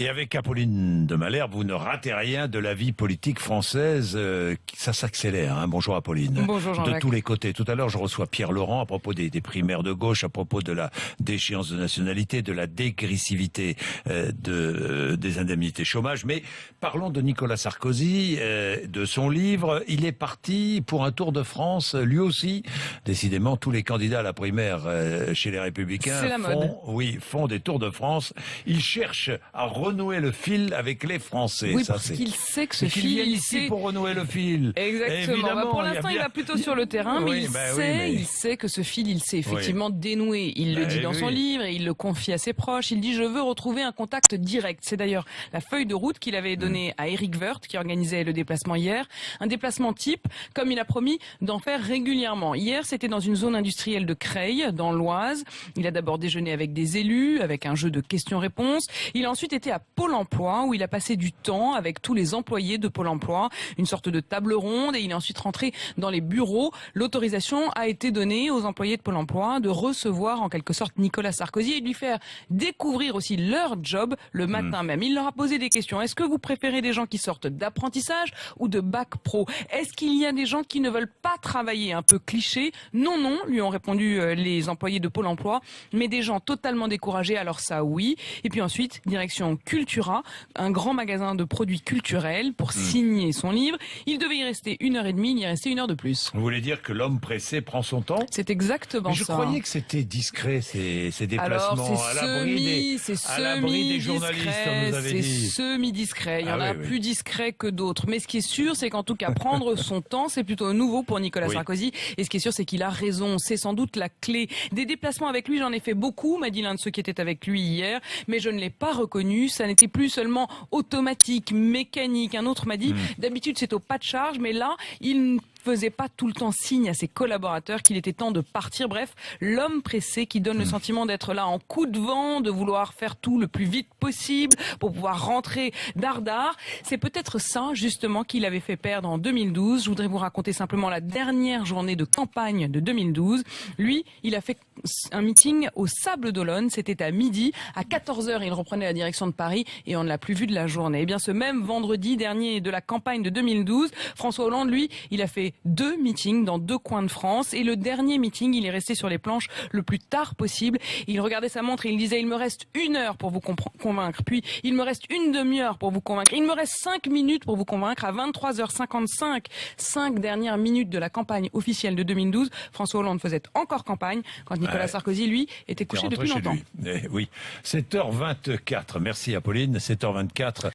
Et avec Apolline de Malherbe, vous ne ratez rien de la vie politique française. Ça s'accélère. Hein. Bonjour Apolline. Bonjour Jean-Jacques. De tous les côtés. Tout à l'heure, je reçois Pierre Laurent à propos des primaires de gauche, à propos de la déchéance de nationalité, de la dégressivité des indemnités chômage. Mais parlons de Nicolas Sarkozy, de son livre. Il est parti pour un tour de France, lui aussi. Décidément, tous les candidats à la primaire chez les Républicains font des tours de France. Il cherche à renouer le fil avec les Français. Oui, parce qu'il sait que ce fil, il sait pour renouer le fil. Exactement. Pour l'instant, il va plutôt sur le terrain, mais il sait que ce fil, il sait effectivement dénouer. Il le dit dans son livre et il le confie à ses proches. Il dit: je veux retrouver un contact direct. C'est d'ailleurs la feuille de route qu'il avait donnée à Éric Woerth, qui organisait le déplacement hier. Un déplacement type, comme il a promis d'en faire régulièrement. Hier, c'était dans une zone industrielle de Creil, dans l'Oise. Il a d'abord déjeuné avec des élus, avec un jeu de questions-réponses. Il a ensuite été à Pôle emploi, où il a passé du temps avec tous les employés de Pôle emploi, une sorte de table ronde, et il est ensuite rentré dans les bureaux. L'autorisation a été donnée aux employés de Pôle emploi de recevoir en quelque sorte Nicolas Sarkozy et de lui faire découvrir aussi leur job le matin même. Il leur a posé des questions. Est-ce que vous préférez des gens qui sortent d'apprentissage ou de bac pro? Est-ce qu'il y a des gens qui ne veulent pas travailler? Un peu cliché. Non, lui ont répondu les employés de Pôle emploi, mais des gens totalement découragés, alors ça oui. Et puis ensuite, direction Cultura, un grand magasin de produits culturels pour signer son livre. Il devait y rester 1h30, il y est resté 1 heure de plus. Vous voulez dire que l'homme pressé prend son temps? C'est exactement ça. Je croyais que c'était discret, ces déplacements, à l'abri des journalistes, on nous avait dit. C'est semi-discret, il y en a plus discret que d'autres. Mais ce qui est sûr, c'est qu'en tout cas, prendre son temps, c'est plutôt nouveau pour Nicolas Sarkozy. Et ce qui est sûr, c'est qu'il a raison. C'est sans doute la clé. Des déplacements avec lui, j'en ai fait beaucoup, m'a dit l'un de ceux qui étaient avec lui hier, mais je ne l'ai pas reconnu. Ça n'était plus seulement automatique, mécanique. Un autre m'a dit, d'habitude c'est au pas de charge, mais là, il ne faisait pas tout le temps signe à ses collaborateurs qu'il était temps de partir. Bref, l'homme pressé qui donne le sentiment d'être là en coup de vent, de vouloir faire tout le plus vite possible pour pouvoir rentrer dardard. C'est peut-être ça, justement, qu'il avait fait perdre en 2012. Je voudrais vous raconter simplement la dernière journée de campagne de 2012. Lui, il a fait un meeting au Sable d'Olonne. C'était à midi. À 14h, il reprenait la direction de Paris et on ne l'a plus vu de la journée. Eh bien, ce même vendredi dernier de la campagne de 2012, François Hollande, lui, il a fait 2 meetings dans 2 coins de France. Et le dernier meeting, il est resté sur les planches le plus tard possible. Il regardait sa montre et il disait: il me reste 1 heure pour vous convaincre. Puis, il me reste 1 demi-heure pour vous convaincre. Il me reste 5 minutes pour vous convaincre. À 23h55, 5 dernières minutes de la campagne officielle de 2012, François Hollande faisait encore campagne quand Nicolas Sarkozy, lui, était couché depuis longtemps. Oui. 7h24. Merci Apolline. 7h24.